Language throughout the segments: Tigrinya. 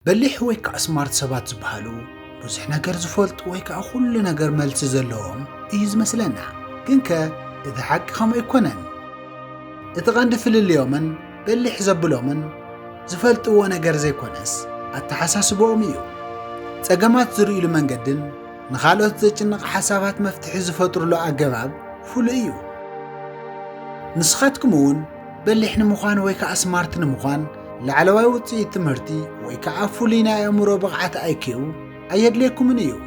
بلح ويك اسمارت سبات زبهالو بزح نجر زفولت ويك كل نجر ملس زلهم إيز مثلنا كنك إذا حق خم يكونن إتغندفل اليومن بلح زبلومن زفلت ونجر زي كونس التحساس بوميو تجمعت زري لمن جدن نخالط زجنق حسابات مفتح زفطر له عجباب فليو نسختكمون بلح نمخان ويك اسمارت نمخان لعلواي وطي تمرتي ويكا فولينا يمرو بقعت ايكيو ايد ليكم نيو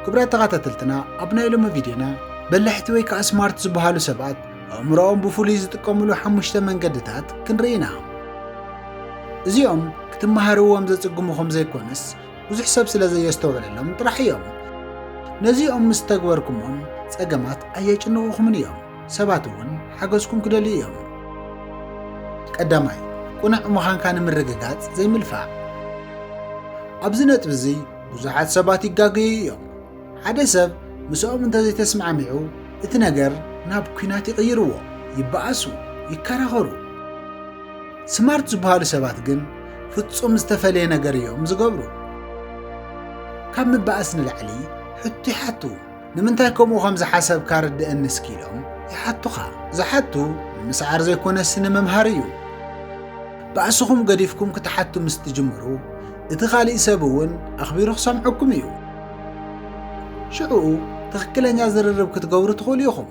كبرات تغاتتلتنا ابنا لما فيديونا بلحت ويكا سمارت زبهالو سبات امروهم بفولي زتقملو حمشته منقدتات كنرينا ازيوم كتمهاروهم زتقموهم زي كونس بزح سب سلازي يستوعللهم طرحيهم نزيهم مستقبركمهم تقمات ايجنوهم نيوم سباتون حقزكم كدليهم قداماي قنع مخان كان مرغغات زي ملفع ابزنت بزي بزحات سبات يغاغيهم حدا سب مسؤوم انت زي تسمع معو اتنجر ناب كينات يغيروا يبعسوا يكراخروا سمارت زبهال سبات جن فتصوم استفلي نجر يوم زغبرو كم بأسن العلي حتي حتو نمنتايكم وخمس حسب كارد انسكيلهم يحطوها زحتو مسعر زي كون السن ممهاريو بأسخم قديفكم كتحتو مستجمرو اتخالي سابون أخبيرو سمعكم يو شعو تخكلن يازررب كتقورو تخوليوخم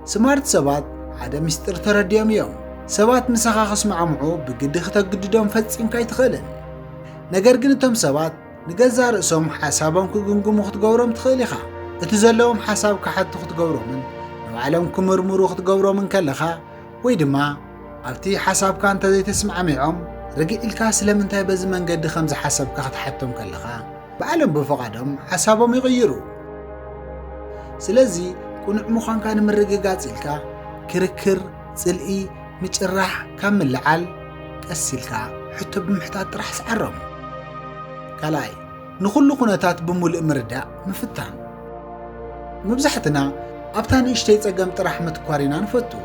سمارت سبات عدا مستر ترديام يوم سبات مساخا خسمع معو بقد ختقددهم فتسين كاي تخلن نقر قنتهم سبات نقزا رأسهم حسابهم كقنقم وختقورهم تخليخا اتزلهم حساب كحد ختقورهم وعلم كمرمرو ختقورو من كلخا ويدما قلتي حساب كان تزي تسمع معهم رجع الكاس لمن تاي بزمن قد خمس حساب كحتحتهم كلخا بعلم بفقدهم حسابهم يغيروا سلازي كون مخان كان من رجعات الكا كركر سلقي مجرح كامل لعل كسلكا حتى بمحتاج راح سعرهم كلاي نخلو قناتات بمول امرداء مفتان مبزحتنا أبتان إشتي تقام ترحمة كوارينا نفتو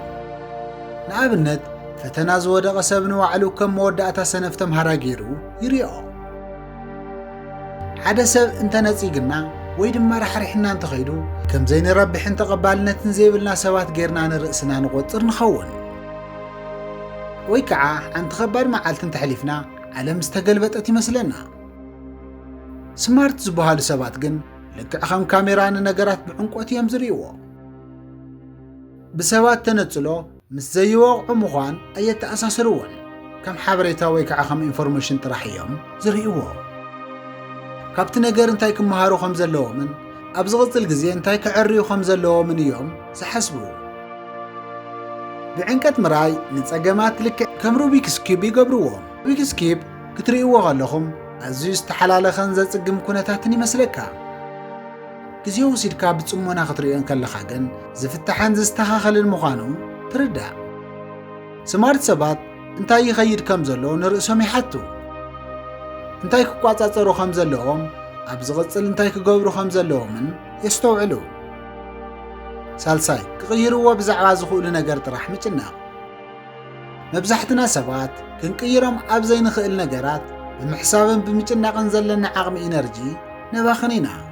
نعابنت فتناز ودق سبن وعلو كم مودعتا سنفتم هراجيرو يريعو حدا سب انت نتيقنا ويدما رح رحنا نتخيدو كم زين ربح انت قبالنا تنزيبلنا سوات غيرنا نرأسنا نغوطر نخون ويكعا عن تخبر معالتن تحليفنا على مستقلبت اتي مسلنا سمارت زبوهال سبات جن لك أخم كاميران نقرات بعنقوتي يمزريوه بسوات تنتلو مس زي وقع مخان أي تأساسرون كم حبريتا ويك أخم إنفورميشن ترحيهم زريوه كابت نقر انتاي كمهارو خمزلو من أبزغط الجزي انتاي كعريو خمزلو من يوم سحسبوه بعنكت مراي نتسقمات لك كمرو بيكسكيب يقبروهم بيكسكيب كتريوه غالهم أزيز تحلال خنزة تسقم كونتاتني مسلكا كزيو سيدكا بتصمونا خطريان كاللخاقن زفتحان زستخاخل المخانو تردع سمارت سبات انتاي يخيد كمزلو نرأسهم يحطو انتاي كقواطاطرو خمزلوهم أبزغطل انتاي كقوبرو خمزلوهم من يستوعلو سالساي كغيروا بزعوا زخول نقر طرح مجنا مبزحتنا سبات كنقيرهم أبزي نخيل نقرات بمحسابن بمجنا قنزلنا عقم إنرجي نباخنينا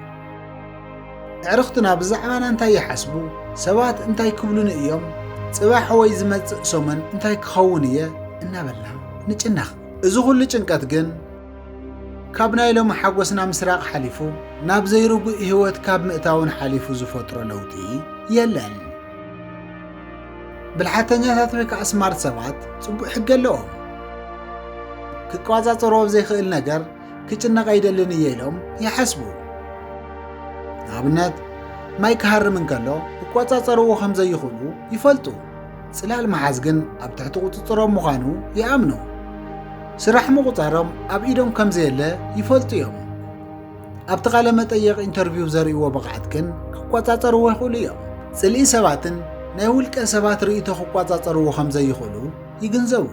عرفتنا بزعوانا انتاي يحسبو سوات انتاي كبلون ايوم صباح وي زمص سومن انتاي كخونيه انابلا نጭنخ ازو كل ጭንቀት ግን ካብና ኢሎም ሓጎስና ምስራቅ ሓሊፉ ናብ ዘይርጉ ህይወት ካብ ምእታውን ሓሊፉ ዝፈጥሮ ለውጢ የለን ብልሓተኛታት ወይ ከስማርት ሰባት ጽቡቅ ሕግ ኣለዎም ክቋጻጽሮ ዘይኽእል ነገር ክጭነቕ አይደልን ኢሎም ይሓስቡ ኣብነት ማይ ክሃርም እንከሎ ክቋጻጸርዎ ከም ዘይኽእሉ ይፈልጡ ጽላል መሓዝ ግን ኣብ ትሕቲ ቁጥጥሮም ምዃኑ ይኣምኑ ስራሕ ምቁጣሮም ኣብ ኢዶም ከም ዘየለ ይፈልጡ እዮም ኣብቲ ቃለ መጠይቕ ኢንተርቪው ዘርእይዎ ብቕዓት ግን ክቋጻጸርዎ ይኽእሉ እዮም ጽልኢ ሰባትን ናይ ውልቀ ሰባት ርእይቶ ክቋጻጸርዎ ከም ዘይኽእሉ ይግንዘቡ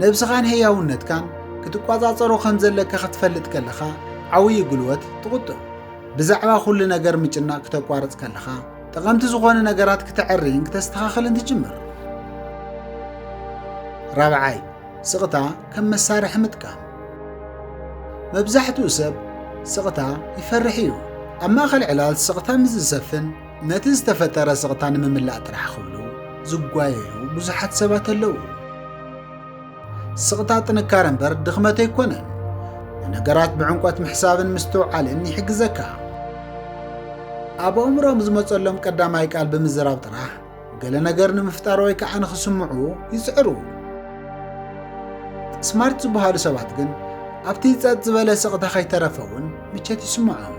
ነብስኻን ህያውነትካን ክትቋጻጸሮ ከም ዘለካ ክትፈልጥ ከለኻ ዓውይ ጉልበት ትቁጥብ بزعوا كل نجار مجنّا كتقارض كلخا تقمت زخون نجارات كتعرين كتستخاخل انت جمر رابعاي ስቕታ ከም መሳርሒ ምጥቃም መብዛሕትኡ ሰብ ስቕታ ይፈርሕ እዩ ኣብ ማእኸል ዕላል ስቕታ ምስ ዝሰፍን ነቲ ዝተፈጠረ ስቕታ ንምምላእ ጥራሕ ክብሉ ዝጓየዩ ብዙሓት ሰባት ኣለዉ ስቕታ ጥንካረ እምበር ድኽመት ኣይኮነን ነገራት ብዕንቆት ምሕሳብን ምስትውዓልን ይሕግዘካ ኣብ ኣእምሮኦም ዝመፀሎም ቀዳማይ ቃል ብምዝራብ ጥራሕ ገለ ነገር ንምፍጣር ወይ ከዓ ንኽስምዑ ይፅዕሩ ስማርት ዝበሃሉ ሰባት ግን ኣብቲ ጸጥ ዝበለ ስቕታ ከይተረፈውን ምቸት ይስምዖም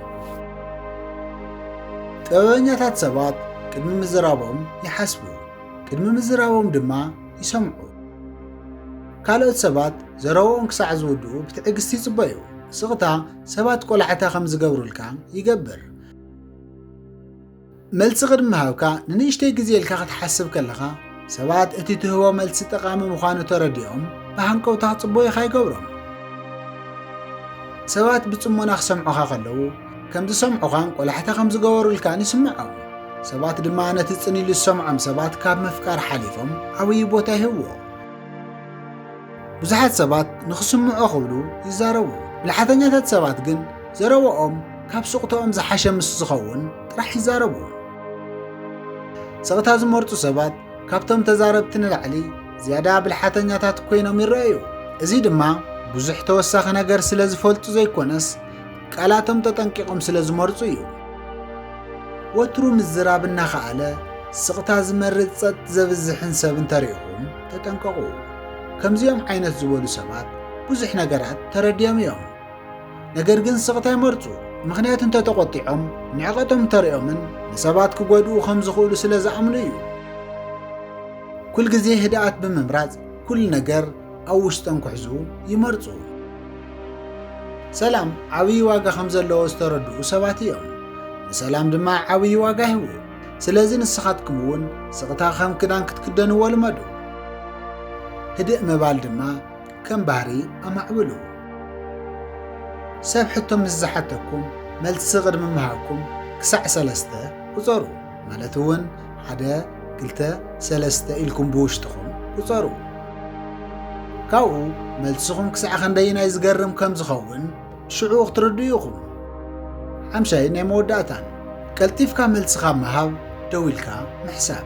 ጥበበኛታት ሰባት ቅድሚ ምዝራቦም ይሓስቡ ቅድሚ ምዝራቦም ድማ ይሰምዑ ካልኦት ሰባት ዘረብኦም ክሳዕ ዝውድኡ ብትዕግስቲ ይጽበዩ ስቕታ ሰባት ቆላዕታ ከም ዝገብሩልካ ይገብር መልሲ ቅድሚ ምሃብካ ንንእሽተይ ግዜ ኢልካ ክትሓስብ ከለኻ ሰባት እቲ ትህቦ መልሲ ጠቓሚ ምዃኑ ተረዲኦም ብሃንቀውታ ክጽበዩኻ ይገብሮም ሰባት ብጽሞና ክሰምዑኻ ከለዉ ከም ዝሰምዑኻን ቆላሕታ ከም ዝገበሩልካን ይስምዖም ሰባት ድማ ነቲ ጽኒሉ ዝሰምዖም ሰባት ካብ ምፍቃር ሓሊፎም ዓብዪ ቦታ ይህብዎ ብዙሓት ሰባት ንኽስምዑ ክብሉ ይዛረቡ ብልሓተኛታት ሰባት ግን ዘረብኦም ካብ ስቕቶኦም ዝሓሸ ምስ ዝኸውን ጥራሕ ይዛረቡ ስቕታ ዝመርፁ ሰባት ካብቶም ተዛረብቲ ንላዕሊ ዝያዳ ብልሓተኛታት ኮይኖም ይረአዩ እዚ ድማ ብዙሕ ተወሳኺ ነገር ስለ ዝፈልጡ ዘይኮነስ ቃላቶም ተጠንቂቖም ስለ ዝመርፁ እዩ ወትሩ ምዝራብ እናኸኣለ ስቕታ ዝመርፅ ጸጥ ዘብዝሕን ሰብ እንተሪኢኹም ተጠንቀቑ ከምዚኦም ዓይነት ዝበሉ ሰባት ብዙሕ ነገራት ተረድዮም እዮም ነገር ግን ስቕታ ይመርፁ ምኽንያቱ እንተተቖጢዖም ንዕቐቶም ተሪኦምን ንሰባት ክጎድኡ ከም ዝኽእሉ ስለ ዝኣምኑ እዩ ኩል ግዜ ህድኣት ብምምራፅ ኩል ነገር ኣብ ውሽጦም ክሕዙ ይመርፁ ሰላም ዓብዪ ዋጋ ከም ዘለዎ ዝተረድኡ ሰባት እዮም ንሰላም ድማ ዓብዪ ዋጋ ይህቡ ስለዚ ንስኻትኩም እውን ስቕታ ከም ክዳን ክትክደንዎ ልመዱ ህድእ ምባል ድማ ከም ባህሪ ኣማዕብሉ ሰብ ሕቶ ምስ ዝሓተኩም መልሲ ቅድሚ ምሃብኩም ክሳዕ 3 ቁፀሩ ማለት እውን 1 2 3 ኢልኩም ብውሽጥኹም ቁፀሩ ካብኡ መልስኹም ክሳዕ ክንደይናይ ዝገርም ከም ዝኸውን ሽዑ ክትርድኡ ኢኹም ሓምሻይ ናይ መወዳእታን ቀልጢፍካ መልስኻ ምሃብ ደው ኢልካ ምሕሳብ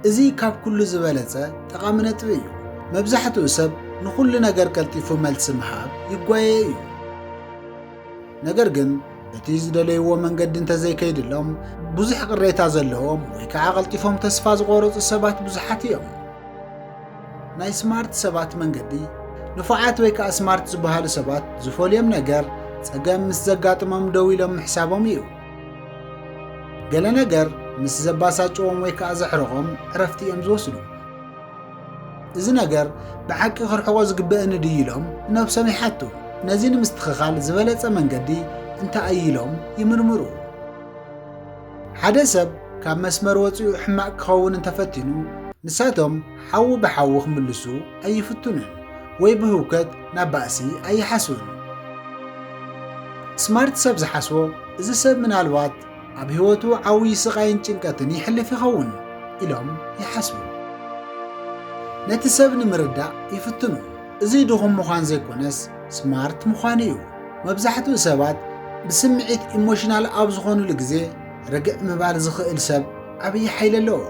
እዚ ካብ ኩሉ ዝበለጸ ጠቓሚ ነጥቢ እዩ መብዛሕትኡ ሰብ ንኩሉ ነገር ቀልጢፉ መልሲ ምሃብ ይጓየ እዩ ነገር ግን እቲ ዝደለይዎ መንገዲ እንተዘይከይድሎም ብዙሕ ቅሬታ ዘለዎም ወይ ከዓ ቀልጢፎም ተስፋ ዝቆረፁ ሰባት ብዙሓት እዮም ናይ ስማርት ሰባት መንገዲ ንፉዓት ወይ ከዓ ስማርት ዝበሃሉ ሰባት ዝፈልዮም ነገር ፀገም ምስ ዘጋጥሞም ደው ኢሎም ምሕሳቦም እዩ ገለ ነገር ምስ ዘባሳጭዎም ወይ ከዓ ዘሕርቖም ዕረፍቲ እዮም ዝወስዱ እዚ ነገር ብሓቂ ክርሕቆ ዝግበአኒ ድዩ ኢሎም ነብሶም ይሓቱ ነዚ ንምስትኽኻል ዝበለፀ መንገዲ እንታይ ኢሎም ይምርምሩ ሓደ ሰብ ካብ መስመር ወፂኡ ሕማቅ ክኸውን እንተፈቲኑ ንሳቶም ሓዊ ብሓዊ ክምልሱ ኣይፍትኑን ወይ ብህውከት ናብ ባእሲ ኣይሓስቡን ስማርት ሰብ ዝሓስቦ እዚ ሰብ ምናልባት ኣብ ህይወቱ ዓብዪ ስቃይን ጭንቀትን ይሕልፍ ይኸውን ኢሎም ይሓስቡ ነቲ ሰብ ንምርዳእ ይፍትኑ እዚ ድኹም ምዃን ዘይኮነስ ስማርት ምዃን እዩ መብዛሕትኡ ሰባት ብስምዒት ኢሞሽናል ኣብ ዝኾኑሉ ግዜ ርግዕ ምባል ዝኽእል ሰብ ዓብዪ ሓይሊ ኣለዎ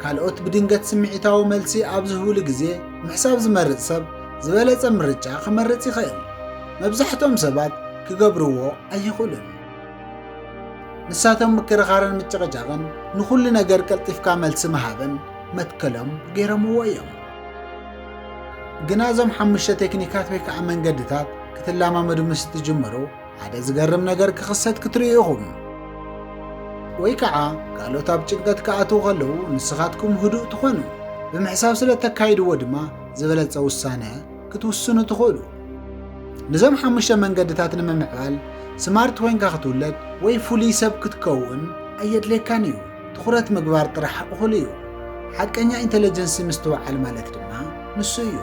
ካልኦት ብድንገት ስምዒታዊ መልሲ ኣብ ዝህብሉ ግዜ ምሕሳብ ዝመርፅ ሰብ ዝበለፀ ምርጫ ክመርፅ ይኽእል መብዛሕትኦም ሰባት ክገብርዎ ኣይኽእሉን ንሳቶም ምክርኻርን ምጭቕጫቕን ንኩሉ ነገር ቀልጢፍካ መልሲ ምሃብን መትከሎም ገይሮምዎ እዮም ግና እዞም 5 ቴክኒካት ወይ ከዓ መንገድታት ክትለማመዱ ምስ ትጅምሩ ሓደ ዝገርም ነገር ክኽሰት ክትርእዩ ኢኹም ወይ ከዓ ካልኦት ኣብ ጭንቀት ክኣትዉ ከለዉ ንስኻትኩም ህዱእ ትኾኑ ብምሕሳብ ስለ ተካይድዎ ድማ ዝበለፀ ውሳነ ክትውስኑ ትኽእሉ ንዞም 5 መንገድታት ንምምዕባል ስማርት ኮይንካ ክትውለድ ወይ ፍሉይ ሰብ ክትከውን ኣየድልየካን እዩ ትኹረት ምግባር ጥራሕ እኹል እዩ ሓቀኛ ኢንተለጀንሲ ምስትውዓል ማለት ድማ ንሱ እዩ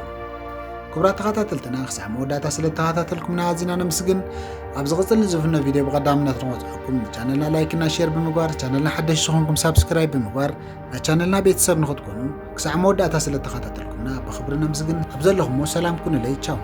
ክቡራት ተኸታተልትና ክሳብ መወዳእታ ስለ ተኸታተልኩምና ኣዝና ነመስግን። ኣብ ዝቕፅል ዝፍነ ቪድዮ ብቐዳምነት ንወፅአኩም ቻነልና ላይክ እና ሼር ብምግባር ቻነልና ሓደሽ ዝኾንኩም ሳብስክራይብ ብምግባር ቻነልና ቤተሰብ ንኽትኮኑ ክሳብ መወዳእታ ስለ ተኸታተልኩምና ብኽብሪ ነመስግን። ኣብ ዘለኹም ሰላም ኩኑለይ ቻው